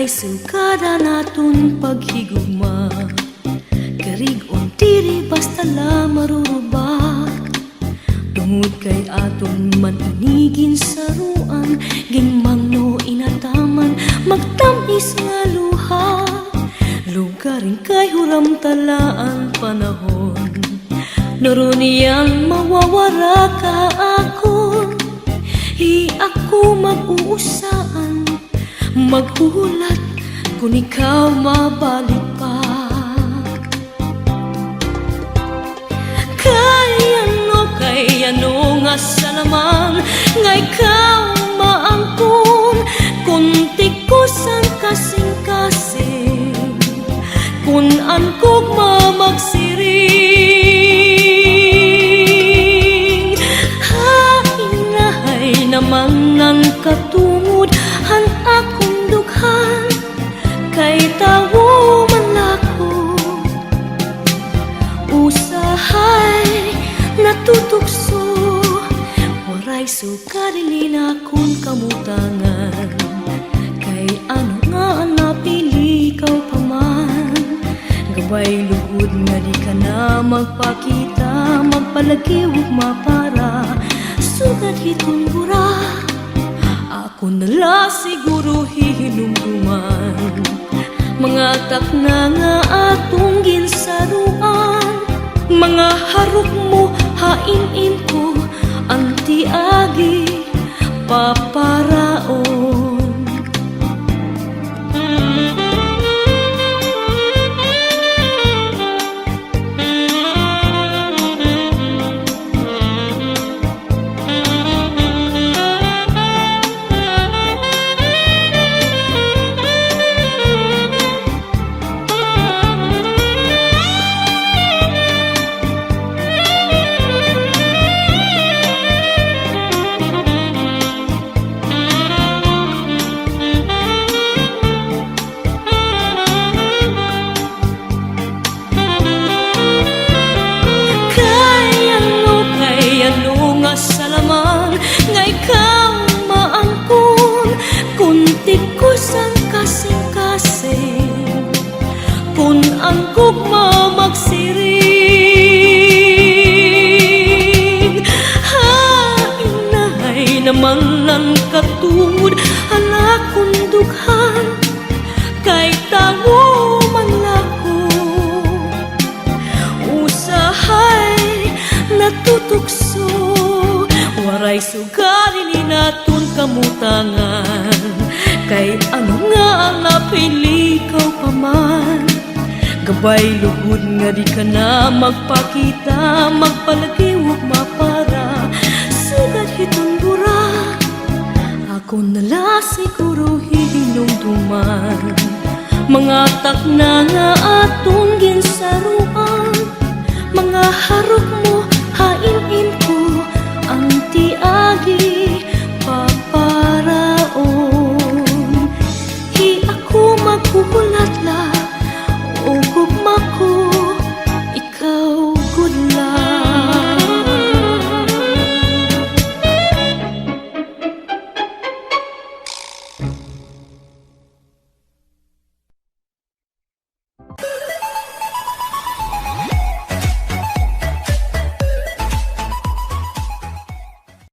sukada naton paghigugma, karig-on diri basta la marurubak. Tungod kay aton mananigin sa ruan, gingmangno inataman magtamis nga luha. Lugarin kay huram talaan panahon, naruniyang mawawara ka ako. Hi ako mag-uusaan, maghuhulat kung ikaw mabalik pa. Kay ano nga salamang nga ikaw maangkon, kung tikusan kasing-kasing, kung angkog mamagsiring. Hainahay naman ng katungod han akong dughan, kay tawo man ako usahay natutukso. Waray sukarilin akong kamutangan, kay ano nga napili ikaw pa man. Gabay lugod nga di ka na magpakita, magpalagiw ug mapara, sugat hitong bura. Ako nala siguro hihinumduman, mga takna nga atong ginsaruan. Mga harok mo hain-in ko, anti-agi paparaon. Salamang nga ikaw maangkon, kung tikusan kasing-kasing, kung angkog mamagsiring. Hainahay naman ng katungod hala kong dughan, kay tawo man lako usahay natutukso. Waray sugarilin naton kamutangan, kay ano nga ang napili ikaw pa man. Gabay lugod nga di ka na magpakita, magpalagiw ug mapara, sugat hitong bura. Ako nala siguro hihinumduman, mga takna nga atong ginsaruan. Mga harok mo hain-in ko, anti-agi paparaon. Hi ako maghuhulat la, o gugma ko ikaw gudla.